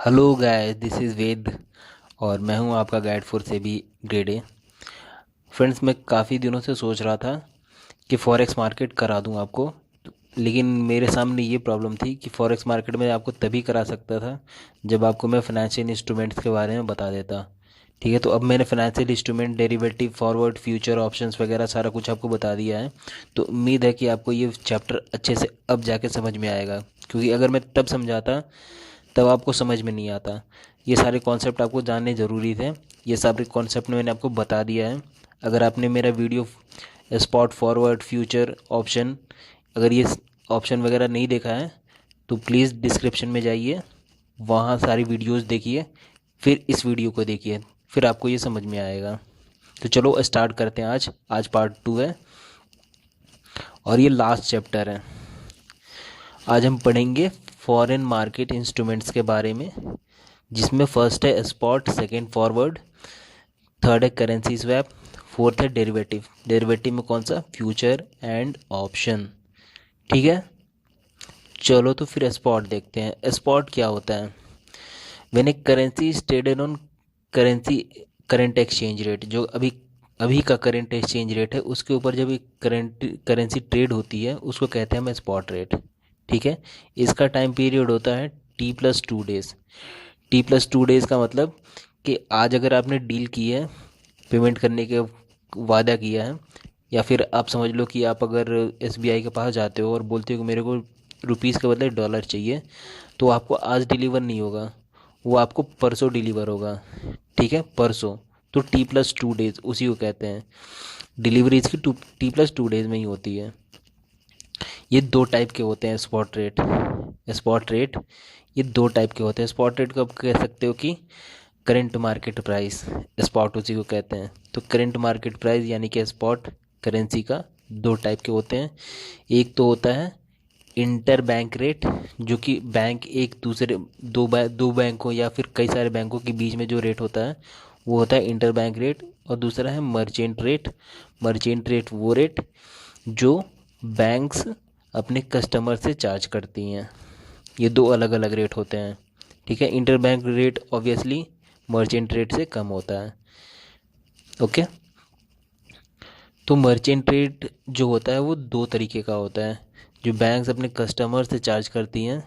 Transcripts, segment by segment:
Hello guys, this is वेद और मैं हूं आपका guide for SEBI grade A. Friends, मैं काफ़ी दिनों से सोच रहा था कि फॉरेक्स मार्केट करा दूं आपको। लेकिन मेरे सामने ये प्रॉब्लम थी कि फॉरेक्स मार्केट में आपको तभी करा सकता था जब आपको मैं फाइनेंशियल इंस्ट्रूमेंट्स के बारे में बता देता। ठीक है, तो अब मैंने financial instrument, derivative, forward, future options वगैरह सारा कुछ आपको बता दिया है। तो उम्मीद है कि आपको ये चैप्टर अच्छे से अब जाके समझ में आएगा, क्योंकि अगर मैं तब समझाता तब आपको समझ में नहीं आता। ये सारे कॉन्सेप्ट आपको जानने ज़रूरी थे। ये सारे कॉन्सेप्ट मैंने आपको बता दिया है। अगर आपने मेरा video spot, forward, future option, अगर ये ऑप्शन वगैरह नहीं देखा है तो प्लीज़ डिस्क्रिप्शन में जाइए, वहाँ सारी वीडियोस देखिए, फिर इस वीडियो को देखिए, फिर आपको ये समझ में आएगा। तो चलो स्टार्ट करते हैं। आज आज पार्ट 2 है और ये लास्ट चैप्टर है। आज हम पढ़ेंगे फॉरेन मार्केट इंस्ट्रूमेंट्स के बारे में, जिसमें फर्स्ट है स्पॉट, सेकंड फॉरवर्ड, थर्ड है करेंसी स्वैप, फोर्थ है डेरिवेटिव। डेरिवेटिव में कौन सा? Future and option. ठीक है, चलो तो फिर स्पॉट देखते हैं। स्पॉट क्या होता है? When A currency is traded on currency current exchange rate, जो अभी अभी का करंट एक्सचेंज रेट है उसके ऊपर जब एक करंट करेंसी ट्रेड होती है उसको कहते हैं हम स्पॉट रेट। ठीक है, इसका टाइम पीरियड होता है T+2 डेज। T+2 डेज का मतलब कि आज अगर आपने डील की है, पेमेंट करने के वादा किया है, या फिर आप समझ लो कि आप अगर SBI के पास जाते हो और बोलते हो कि मेरे को रुपीज़ के बदले डॉलर चाहिए, तो आपको आज डिलीवर नहीं होगा, वो आपको परसों डिलीवर होगा। ठीक है, परसों। तो T+2 डेज उसी को कहते हैं। डिलीवरी इसकी T+2 डेज में ही होती है। ये दो टाइप के होते हैं स्पॉट रेट। स्पॉट रेट ये दो टाइप के होते हैं। स्पॉट रेट को आप कह सकते हो कि करंट मार्केट प्राइस, स्पॉट उसी को कहते हैं। तो करंट मार्केट प्राइस यानी कि स्पॉट करेंसी का दो टाइप के होते हैं। एक तो होता है इंटर बैंक रेट, जो कि बैंक एक दूसरे दो बैंकों या फिर कई सारे बैंकों के बीच में जो रेट होता है वो होता है इंटर बैंक रेट। और दूसरा है मर्चेंट रेट। मर्चेंट रेट वो रेट जो बैंक्स अपने कस्टमर से चार्ज करती हैं। ये दो अलग अलग रेट होते हैं। ठीक है, inter bank rate obviously merchant rate से कम होता है। ओके, तो मर्चेंट रेट जो होता है वो दो तरीके का होता है। जो बैंक्स अपने कस्टमर से चार्ज करती हैं,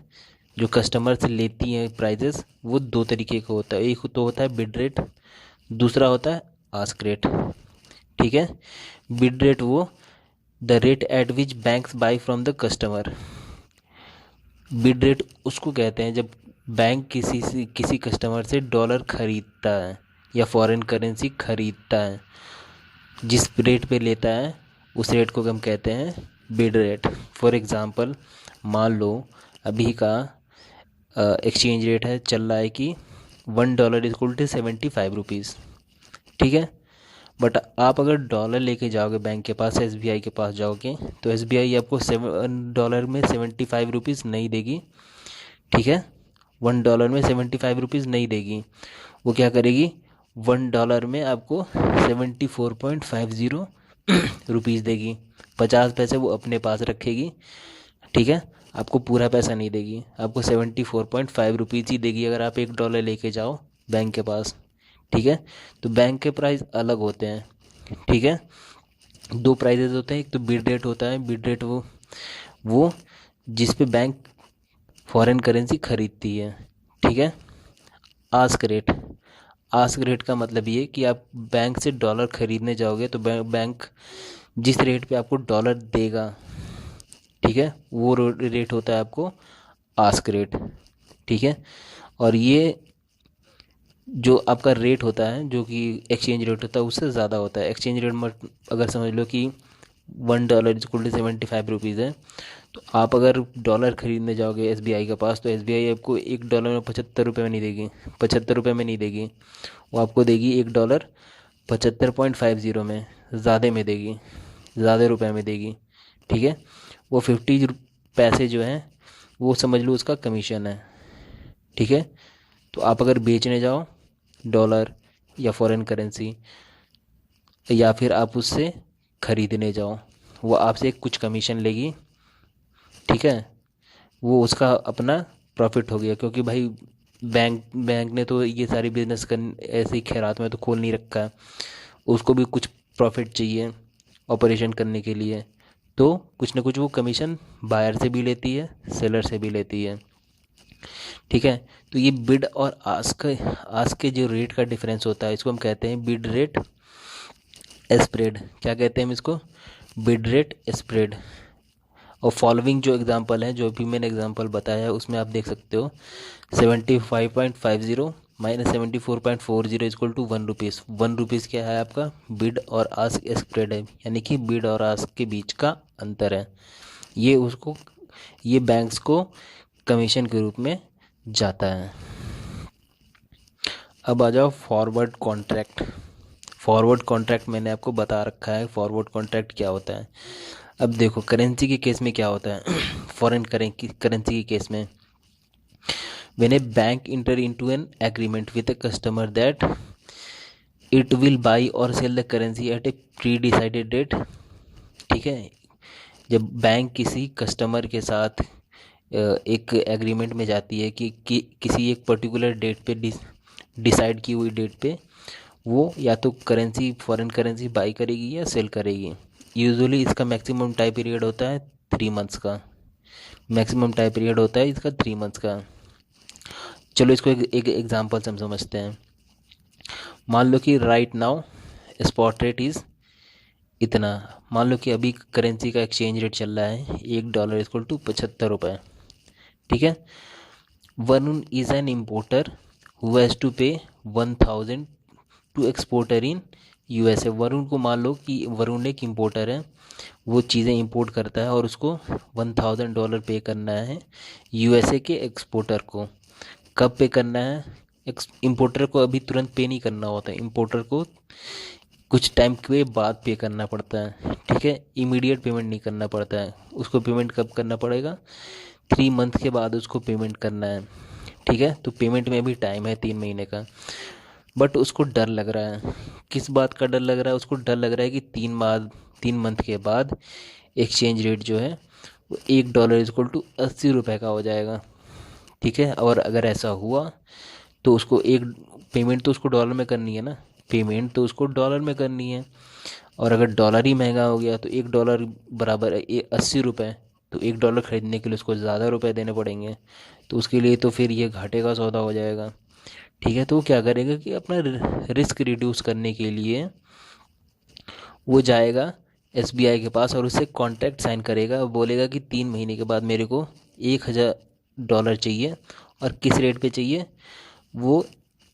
जो कस्टमर से लेती हैं प्राइजेस, वो दो तरीके का होता है। एक तो होता है बिड रेट, दूसरा होता है आस्क रेट। ठीक है, बिड रेट वो the rate at which banks by from the customer. Bid rate उसको कहते हैं जब बैंक किसी कस्टमर से डॉलर खरीदता है या फॉरेन करेंसी खरीदता है, जिस रेट पे लेता है उस रेट को हम कहते हैं बिड रेट। फॉर एग्ज़ाम्पल, मान लो अभी का एक्सचेंज रेट है, चल रहा है कि $1 = 75 रुपीज़। ठीक है, बट आप अगर डॉलर लेके जाओगे बैंक के पास, SBI के पास जाओगे, तो SBI आपको $7 में 75 रुपीज़ नहीं देगी। ठीक है, $1 में 75 रुपीज़ नहीं देगी। वो क्या करेगी? $1 में आपको 74.50 रुपीज़ देगी। 50 पैसे वो अपने पास रखेगी। ठीक है, आपको पूरा पैसा नहीं देगी, आपको 74.5 रुपीज़ ही देगी अगर आप $1 लेके जाओ बैंक के पास। ठीक है, तो बैंक के प्राइस अलग होते हैं। ठीक है, दो प्राइजेज होते हैं। एक तो बिड रेट होता है। बिड रेट वो जिस पे बैंक फॉरेन करेंसी खरीदती है। ठीक है, आस्क रेट। आस्क रेट का मतलब ये कि आप बैंक से डॉलर खरीदने जाओगे तो बैंक जिस रेट पे आपको डॉलर देगा, ठीक है, वो रेट होता है आपको आस्क रेट। ठीक है, और ये जो आपका रेट होता है, जो कि एक्सचेंज रेट होता है, उससे ज़्यादा होता है। एक्सचेंज रेट मत अगर समझ लो कि $1 = 75 है, तो आप अगर डॉलर खरीदने जाओगे SBI के पास, तो SBI आपको $1 में 75 रुपये में नहीं देगी, 75 रुपये में नहीं देगी। वो आपको देगी $1 75.50 में, ज़्यादा में देगी, ज़्यादा रुपए में देगी। ठीक है, वो 50 पैसे जो हैं वो समझ लो उसका कमीशन है। ठीक है, तो आप अगर बेचने जाओ डॉलर या फॉरेन करेंसी, या फिर आप उससे खरीदने जाओ, वो आपसे कुछ कमीशन लेगी। ठीक है, वो उसका अपना प्रॉफिट हो गया, क्योंकि भाई बैंक ने तो ये सारी बिजनेस कर ऐसे ही खैरात में तो खोल नहीं रखा है, उसको भी कुछ प्रॉफिट चाहिए ऑपरेशन करने के लिए, तो कुछ ना कुछ वो कमीशन बायर से भी लेती है, सेलर से भी लेती है। ठीक है, तो ये बिड और आस्क के जो रेट का डिफरेंस होता है इसको हम कहते हैं बिड रेट स्प्रेड। क्या कहते हैं हम इसको? Bid rate spread. और फॉलोइंग जो एग्जांपल है, जो भी मैंने एग्जांपल बताया है उसमें आप देख सकते हो 75.50 minus 74.40 equal to 1 rupees. 1 rupees क्या है आपका? बिड और आस्क स्प्रेड है, यानी कि बिड और आस्क के बीच का अंतर है। ये बैंक्स को कमीशन के रूप में जाता है। अब आ जाओ फॉरवर्ड कॉन्ट्रैक्ट। फॉरवर्ड कॉन्ट्रैक्ट मैंने आपको बता रखा है फॉरवर्ड कॉन्ट्रैक्ट क्या होता है। अब देखो करेंसी के केस में क्या होता है फॉरेन करेंसी के केस में, when a bank enter into an agreement with a customer that it will buy और sell the currency at a pre decided date. ठीक है, जब बैंक किसी कस्टमर के साथ एक एग्रीमेंट में जाती है कि किसी एक पर्टिकुलर डेट पे डिसाइड की हुई डेट पे वो या तो करेंसी फॉरेन करेंसी बाई करेगी या सेल करेगी। यूजुअली इसका मैक्सिमम टाइम पीरियड होता है 3 मंथ्स का। मैक्सिमम टाइम पीरियड होता है इसका 3 मंथ्स का। चलो इसको एक एग्जांपल से हम समझते हैं। मान लो कि right now spot rate is इतना। मान लो कि अभी करेंसी का एक्सचेंज रेट चल रहा है $1 इक्वल टू 75 रुपये। ठीक है, Varun is an importer who has to pay 1000 to exporter in USA. Varun को मान लो कि वरुण एक इम्पोर्टर है, वो चीज़ें इंपोर्ट करता है और उसको $1000 पे करना है यूएसए के एक्सपोर्टर को। कब पे करना है? इम्पोर्टर को अभी तुरंत पे नहीं करना होता है, इम्पोर्टर को कुछ टाइम के बाद पे करना पड़ता है। ठीक है, इमीडिएट पेमेंट नहीं करना पड़ता है उसको। पेमेंट कब करना पड़ेगा? 3 मंथ के बाद उसको पेमेंट करना है। ठीक है, तो पेमेंट में भी टाइम है 3 महीने का। बट उसको डर लग रहा है। किस बात का डर लग रहा है? उसको डर लग रहा है कि 3 मंथ के बाद एक्सचेंज रेट जो है वो $1 इक्वल टू 80 रुपये का हो जाएगा। ठीक है, और अगर ऐसा हुआ तो उसको एक पेमेंट तो उसको डॉलर में करनी है ना, पेमेंट तो उसको डॉलर में करनी है। और अगर डॉलर ही महंगा हो गया तो $1 बराबर है 80 रुपये, तो $1 खरीदने के लिए उसको ज़्यादा रुपए देने पड़ेंगे, तो उसके लिए तो फिर ये घाटे का सौदा हो जाएगा। ठीक है, तो वो क्या करेगा कि अपना रिस्क रिड्यूस करने के लिए वो जाएगा एसबीआई के पास और उससे कॉन्ट्रैक्ट साइन करेगा। बोलेगा कि 3 महीने के बाद मेरे को $1000 चाहिए, और किस रेट पे चाहिए? वो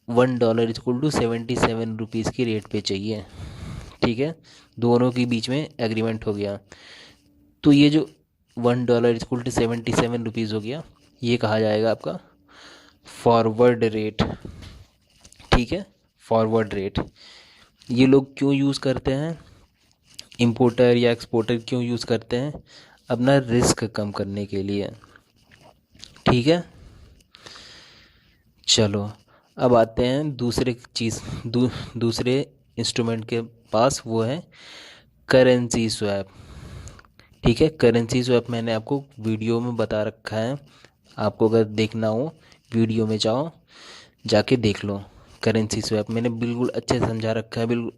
$1 इक्वल टू 77 रुपीज़ की रेट पे चाहिए। ठीक है, दोनों के बीच में एग्रीमेंट हो गया। तो ये जो $1 इक्वल टू 77 रुपीज़ हो गया, ये कहा जाएगा आपका फॉरवर्ड रेट। ठीक है, फॉरवर्ड रेट ये लोग क्यों यूज़ करते हैं? इंपोर्टर या एक्सपोर्टर क्यों यूज़ करते हैं? अपना रिस्क कम करने के लिए। ठीक है, चलो अब आते हैं दूसरे चीज़ दूसरे इंस्ट्रूमेंट के पास, वो है करेंसी स्वैप। ठीक है, करेंसी स्वैप मैंने आपको वीडियो में बता रखा है, आपको अगर देखना हो वीडियो में जाओ, जाके देख लो। करेंसी स्वैप मैंने बिल्कुल अच्छे से समझा रखा है बिल्कुल।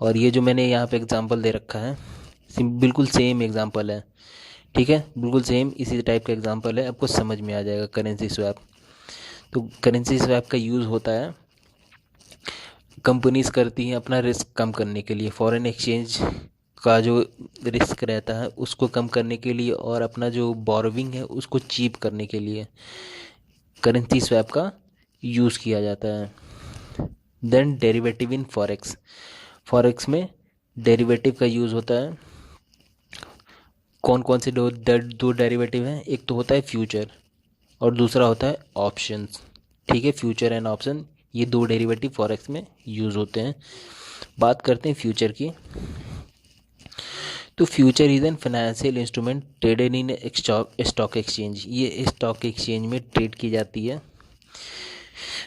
और ये जो मैंने यहाँ पे एग्जांपल दे रखा है बिल्कुल सेम एग्जांपल है। ठीक है, बिल्कुल सेम इसी टाइप का एग्जांपल है, आपको समझ में आ जाएगा करेंसी स्वैप। तो करेंसी स्वैप का यूज़ होता है, कंपनीज करती हैं अपना रिस्क कम करने के लिए, फॉरेन एक्सचेंज का जो रिस्क रहता है उसको कम करने के लिए, और अपना जो बोरोविंग है उसको चीप करने के लिए करेंसी स्वैप का यूज़ किया जाता है। Then derivative in forex. Forex में डेरिवेटिव का यूज़ होता है। कौन कौन से दो डेरिवेटिव हैं? एक तो होता है फ्यूचर और दूसरा होता है ऑप्शंस। ठीक है, फ्यूचर एंड ऑप्शन, ये 2 डेरिवेटिव फॉरेक्स में यूज़ होते हैं। बात करते हैं फ्यूचर की। तो future is an financial instrument traded in stock exchange. ये स्टॉक एक्सचेंज में ट्रेड की जाती है।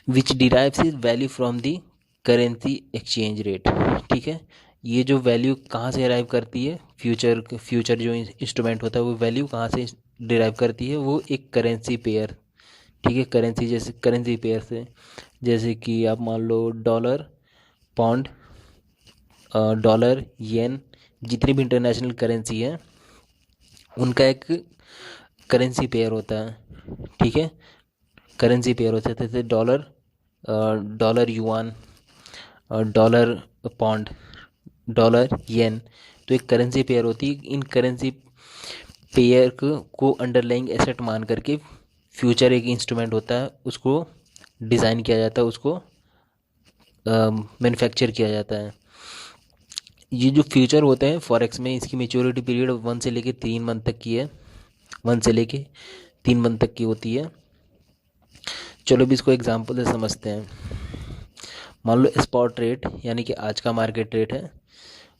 Which derives is value from the currency exchange rate. ठीक है, ये जो वैल्यू कहाँ से अराइव करती है? फ्यूचर जो इंस्ट्रूमेंट होता है वो वैल्यू कहाँ से डिराइव करती है? वो एक करेंसी पेयर, ठीक है, करेंसी जैसे करेंसी पेयर से, जैसे कि आप मान लो डॉलर, पाउंड, डॉलर, येन, जितनी भी इंटरनेशनल करेंसी है उनका एक करेंसी पेयर होता है। ठीक है, करेंसी पेयर होता है जैसे dollar, dollar yuan, dollar pound, dollar yen. तो एक करेंसी पेयर होती है। इन करेंसी पेयर को अंडरलाइंग एसेट मान करके फ्यूचर एक इंस्ट्रूमेंट होता है, उसको डिज़ाइन किया जाता है, उसको मैन्युफैक्चर किया जाता है। ये जो फ्यूचर होते हैं फॉरेक्स में, इसकी मेच्योरिटी पीरियड 1 से लेके 3 मंथ तक की है, 1 से लेके 3 मंथ तक की होती है। चलो भी इसको एग्जांपल से समझते हैं। मान लो स्पॉट रेट यानी कि आज का मार्केट रेट है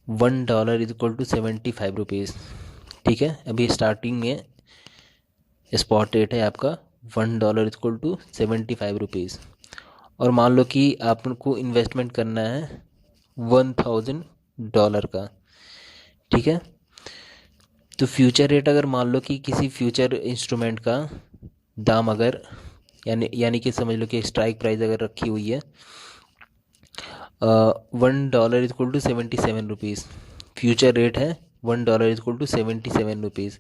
$1 = 75 रुपीज़। ठीक है, अभी स्टार्टिंग में स्पॉट रेट है आपका $1 = 75 रुपीज़। और मान लो कि आपको इन्वेस्टमेंट करना है $1000 का। ठीक है, तो फ्यूचर रेट अगर मान लो कि किसी फ्यूचर इंस्ट्रूमेंट का दाम अगर यानी कि समझ लो कि स्ट्राइक प्राइस अगर रखी हुई है $1 = 77 रुपीज़, फ्यूचर रेट है $1 = 77 रुपीज़,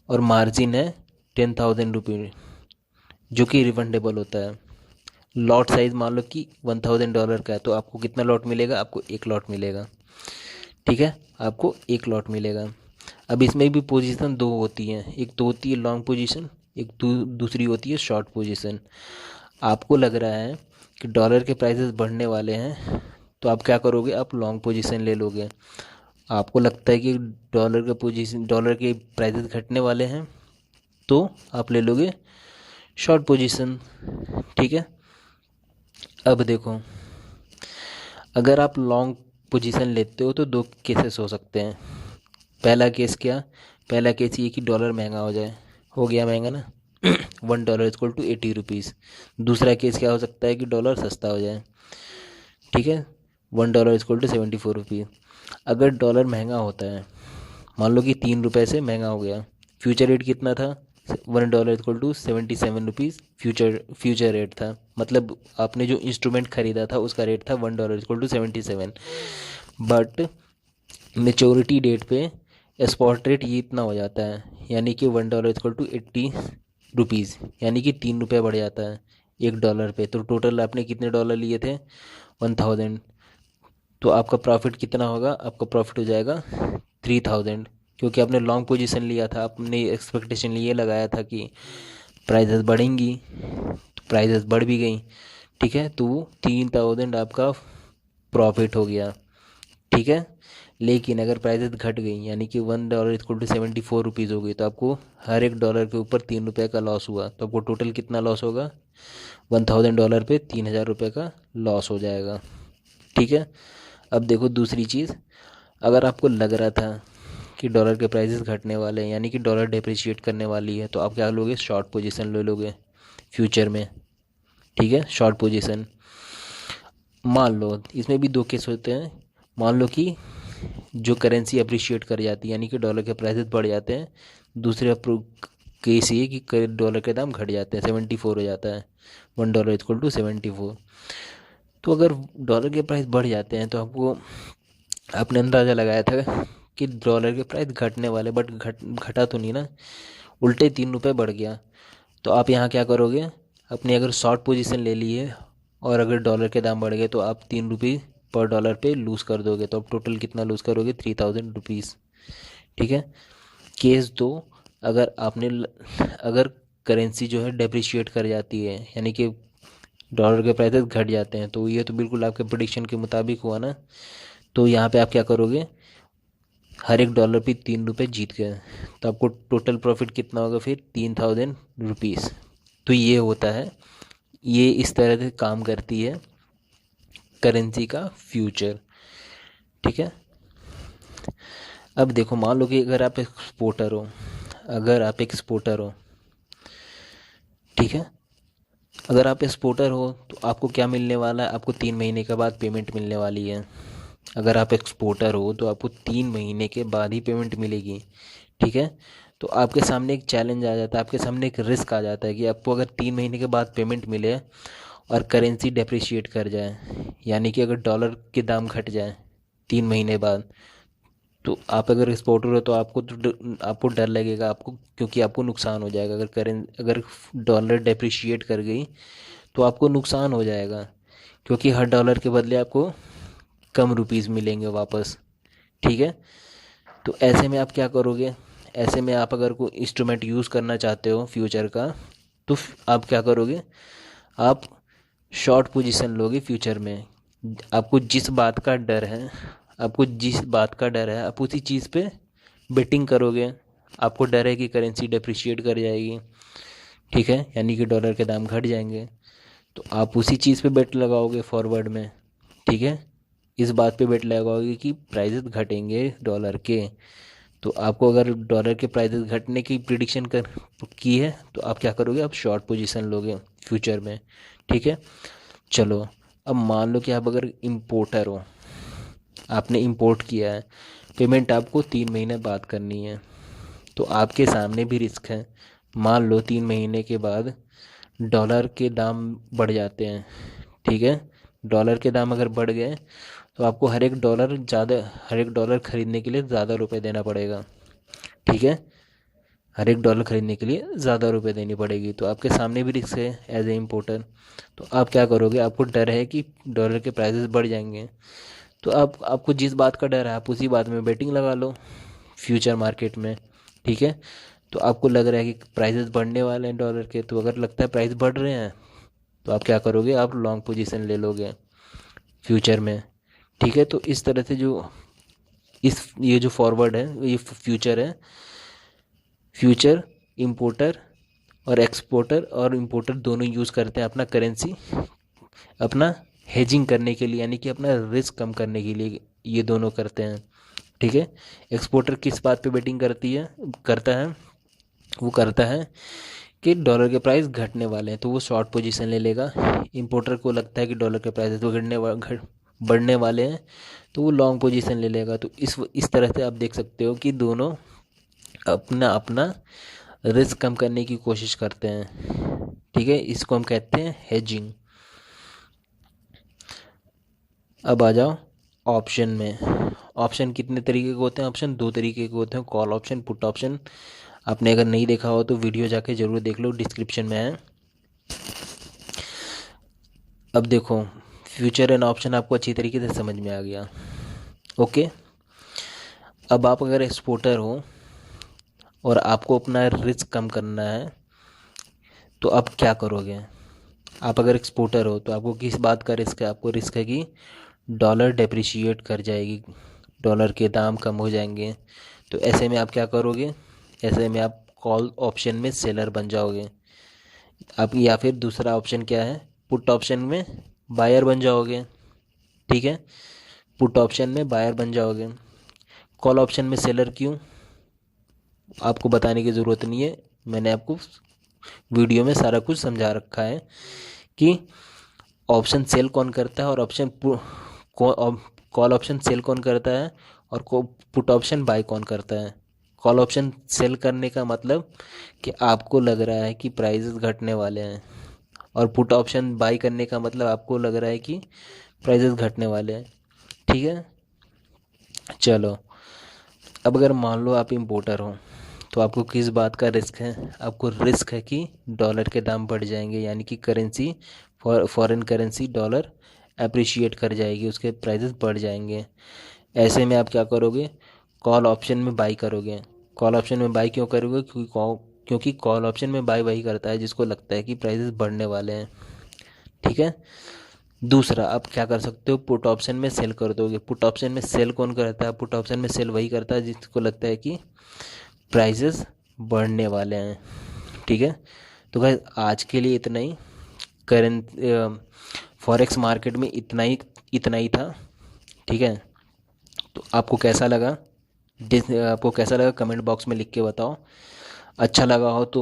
और मार्जिन है 10,000 रुपये जो कि रिफंडेबल होता है। लॉट साइज़ मान लो कि $1000 का है, तो आपको कितना लॉट मिलेगा? आपको एक लॉट मिलेगा। ठीक है, आपको एक लॉट मिलेगा। अब इसमें भी पोजीशन दो होती हैं, एक तो होती है लॉन्ग पोजीशन, एक दूसरी होती है शॉर्ट पोजीशन। आपको लग रहा है कि डॉलर के प्राइसेस बढ़ने वाले हैं, तो आप क्या करोगे? आप लॉन्ग पोजीशन ले लोगे। आपको लगता है कि डॉलर के प्राइसेस घटने वाले हैं, तो आप ले लोगे शॉर्ट पोजीशन। ठीक है, अब देखो, अगर आप लॉन्ग पोजीशन लेते हो तो दो केसेस हो सकते हैं। पहला केस क्या? पहला केस ये कि डॉलर महंगा हो जाए, हो गया महंगा ना $1 = 80 रुपीज़। दूसरा केस क्या हो सकता है कि डॉलर सस्ता हो जाए। ठीक है, $1 = 74 रुपीज़। अगर डॉलर महंगा होता है, मान लो कि ₹3 से महंगा हो गया, फ्यूचर रेट कितना था? $1 = 77 रुपीज़ फ्यूचर रेट था, मतलब आपने जो इंस्ट्रूमेंट खरीदा था उसका रेट था $1 = 77। बट मेच्योरिटी डेट पे स्पॉट रेट ये इतना हो जाता है, यानी कि $1 = 80 रुपीज़, यानी कि ₹3 बढ़ जाता है $1 पे। तो टोटल आपने कितने डॉलर लिए थे? 1000। तो आपका प्रॉफिट कितना होगा? आपका प्रॉफिट हो जाएगा 3000, क्योंकि आपने लॉन्ग पोजीशन लिया था, आपने एक्सपेक्टेशन ये लगाया था कि प्राइसेस बढ़ेंगी, तो प्राइसेस बढ़ भी गई। ठीक है, तो 3000 आपका प्रॉफिट हो गया। ठीक है, लेकिन अगर प्राइसेस घट गई यानी कि $1 = 74 रुपीज़ हो गई, तो आपको हर एक डॉलर के ऊपर ₹3 का लॉस हुआ, तो आपको टोटल कितना लॉस होगा? $1000 पे ₹3000 का लॉस हो जाएगा। ठीक है, अब देखो दूसरी चीज़, अगर आपको लग रहा था कि डॉलर के प्राइसेस घटने वाले हैं यानी कि डॉलर डिप्रिशिएट करने वाली है, तो आप क्या लोगे? शॉर्ट पोजीशन ले लोगे फ्यूचर में। ठीक है, शॉर्ट पोजीशन। मान लो इसमें भी दो केस होते हैं। मान लो कि जो करेंसी अप्रिशिएट कर जाती है यानी कि डॉलर के प्राइसेस बढ़ जाते हैं। दूसरा केस ये कि डॉलर के दाम घट जाते हैं, 74 हो जाता है, $1 = 74। तो अगर डॉलर के प्राइस बढ़ जाते हैं तो आपने अंदाज़ा लगाया था कि डॉलर के प्राइस घटने वाले, बट घटा तो नहीं ना, उल्टे ₹3 बढ़ गया। तो आप यहाँ क्या करोगे? अपनी अगर शॉर्ट पोजीशन ले ली है और अगर डॉलर के दाम बढ़ गए तो आप ₹3 पर डॉलर पे लूज़ कर दोगे, तो आप टोटल कितना लूज़ करोगे? 3000 रुपीज़। ठीक है, केस दो, अगर करेंसी जो है डेप्रिशिएट कर जाती है यानी कि डॉलर के प्राइसेस घट जाते हैं, तो ये तो बिल्कुल आपके प्रेडिक्शन के मुताबिक हुआ ना। तो यहाँ पे आप क्या करोगे? हर एक डॉलर पे ₹3 जीत गए, तो आपको टोटल प्रॉफिट कितना होगा फिर? 3000 रुपीज़। तो ये होता है, ये इस तरह से काम करती है करेंसी का फ्यूचर। ठीक है, अब देखो, मान लो कि अगर आप एक्सपोर्टर हो, ठीक है, अगर आप एक्सपोर्टर हो तो आपको क्या मिलने वाला है? आपको 3 महीने के बाद पेमेंट मिलने वाली है। अगर आप एक्सपोर्टर हो तो आपको 3 महीने के बाद ही पेमेंट मिलेगी। ठीक है, तो आपके सामने एक चैलेंज आ जाता है, आपके सामने एक रिस्क आ जाता है कि आपको अगर 3 महीने के बाद पेमेंट मिले और करेंसी डेप्रिशिएट कर जाए, यानी कि अगर डॉलर के दाम घट जाए 3 महीने बाद, तो आप अगर एक्सपोर्टर हो तो आपको डर लगेगा, आपको, क्योंकि आपको नुकसान हो जाएगा। अगर डॉलर डेप्रिशिएट कर गई तो आपको नुकसान हो जाएगा, क्योंकि हर डॉलर के बदले आपको कम रुपीस मिलेंगे वापस। ठीक है, तो ऐसे में आप क्या करोगे? ऐसे में आप अगर कोई इंस्ट्रूमेंट यूज़ करना चाहते हो फ्यूचर का, तो आप क्या करोगे? आप शॉर्ट पोजीशन लोगे फ्यूचर में। आपको जिस बात का डर है आपको जिस बात का डर है आप उसी चीज़ पे बेटिंग करोगे। आपको डर है कि करेंसी डेप्रिशिएट कर जाएगी, ठीक है, यानी कि डॉलर के दाम घट जाएंगे, तो आप उसी चीज़ पे बेट लगाओगे फॉरवर्ड में। ठीक है, इस बात पे बेट लगाओगे कि प्राइसेस घटेंगे डॉलर के। तो आपको अगर डॉलर के प्राइसेस घटने की प्रिडिक्शन कर की है तो आप क्या करोगे? आप शॉर्ट पोजीशन लोगे फ्यूचर में। ठीक है, चलो, अब मान लो कि आप अगर इम्पोर्टर हो, आपने इंपोर्ट किया है, पेमेंट आपको 3 महीने बाद करनी है, तो आपके सामने भी रिस्क है। मान लो 3 महीने के बाद डॉलर के दाम बढ़ जाते हैं। ठीक है, डॉलर के दाम अगर बढ़ गए तो आपको हर एक डॉलर ख़रीदने के लिए ज़्यादा रुपए देना पड़ेगा। ठीक है, हर एक डॉलर ख़रीदने के लिए ज़्यादा रुपए देनी पड़ेगी, तो आपके सामने भी रिस्क है एज ए इम्पोर्टर। तो आप क्या करोगे? आपको डर है कि डॉलर के प्राइसेस बढ़ जाएंगे, तो आपको जिस बात का डर है आप उसी बात में बेटिंग लगा लो फ्यूचर मार्केट में। ठीक है, तो आपको लग रहा है कि प्राइसेस बढ़ने वाले हैं डॉलर के, तो अगर लगता है प्राइस बढ़ रहे हैं तो आप क्या करोगे? आप लॉन्ग पोजीशन ले लोगे फ्यूचर में। ठीक है, तो इस तरह से ये जो फॉरवर्ड है, ये फ्यूचर है। फ्यूचर इंपोर्टर और एक्सपोर्टर और इंपोर्टर दोनों यूज़ करते हैं अपना करेंसी, अपना हेजिंग करने के लिए, यानी कि अपना रिस्क कम करने के लिए ये दोनों करते हैं। ठीक है, एक्सपोर्टर किस बात पे बेटिंग करता है? वो करता है कि डॉलर के प्राइस घटने वाले हैं तो वो शॉर्ट पोजीशन ले लेगा। इंपोर्टर को लगता है कि डॉलर के प्राइस तो बढ़ने वाले हैं, तो वो लॉन्ग पोजीशन ले लेगा। तो इस तरह से आप देख सकते हो कि दोनों अपना अपना रिस्क कम करने की कोशिश करते हैं। ठीक है, इसको हम कहते हैं हेजिंग। अब आ जाओ ऑप्शन में। ऑप्शन कितने तरीके के होते हैं? ऑप्शन 2 तरीके के होते हैं, कॉल ऑप्शन, पुट ऑप्शन। आपने अगर नहीं देखा हो तो वीडियो जाके ज़रूर देख लो, डिस्क्रिप्शन में है। अब देखो, फ्यूचर एंड ऑप्शन आपको अच्छी तरीके से समझ में आ गया। ओके, अब आप अगर एक्सपोर्टर हो और आपको अपना रिस्क कम करना है तो आप क्या करोगे? आप अगर एक्सपोर्टर हो तो आपको किस बात का रिस्क है? आपको रिस्क है कि डॉलर डेप्रिशिएट कर जाएगी, डॉलर के दाम कम हो जाएंगे। तो ऐसे में आप क्या करोगे? ऐसे में आप कॉल ऑप्शन में सेलर बन जाओगे आप, या फिर दूसरा ऑप्शन क्या है, पुट ऑप्शन में बायर बन जाओगे। ठीक है, पुट ऑप्शन में बायर बन जाओगे। कॉल ऑप्शन में सेलर क्यों? आपको बताने की ज़रूरत नहीं है, मैंने आपको वीडियो में सारा कुछ समझा रखा है कि ऑप्शन सेल कौन करता है और कॉल ऑप्शन सेल कौन करता है और पुट ऑप्शन बाय कौन करता है। कॉल ऑप्शन सेल करने का मतलब कि आपको लग रहा है कि प्राइसेस घटने वाले हैं, और पुट ऑप्शन बाय करने का मतलब आपको लग रहा है कि प्राइसेस घटने वाले हैं। ठीक है, चलो, अब अगर मान लो आप इंपोर्टर हो तो आपको किस बात का रिस्क है? आपको रिस्क है कि डॉलर के दाम बढ़ जाएंगे, यानी कि currency, foreign currency dollar appreciate कर जाएगी, उसके प्राइसेस बढ़ जाएंगे। ऐसे में आप क्या करोगे? कॉल ऑप्शन में बाई करोगे। कॉल ऑप्शन में बाई क्यों करोगे? क्योंकि कॉल ऑप्शन में बाई वही करता है जिसको लगता है कि प्राइसेस बढ़ने वाले हैं। ठीक है, दूसरा आप क्या कर सकते हो? पुट ऑप्शन में सेल कर दोगे। पुट ऑप्शन में सेल कौन करता है? पुट ऑप्शन में सेल वही करता है जिसको लगता है कि प्राइसेस बढ़ने वाले हैं। ठीक है, तो भाई आज के लिए इतना ही। करेंट फॉरेक्स मार्केट में इतना ही था। ठीक है, तो आपको कैसा लगा कमेंट बॉक्स में लिख के बताओ। अच्छा लगा हो तो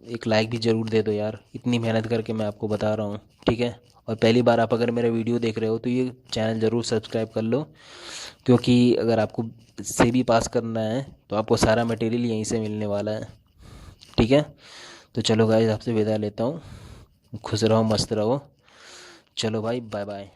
एक लाइक भी ज़रूर दे दो यार, इतनी मेहनत करके मैं आपको बता रहा हूँ, ठीक है। और पहली बार आप अगर मेरा वीडियो देख रहे हो तो ये चैनल ज़रूर सब्सक्राइब कर लो, क्योंकि अगर आपको से भी पास करना है तो आपको सारा मटेरियल यहीं से मिलने वाला है, ठीक है। तो चलो गाइस, आपसे विदा लेता हूँ। खुश रहो, मस्त रहो। चलो भाई, बाय बाय।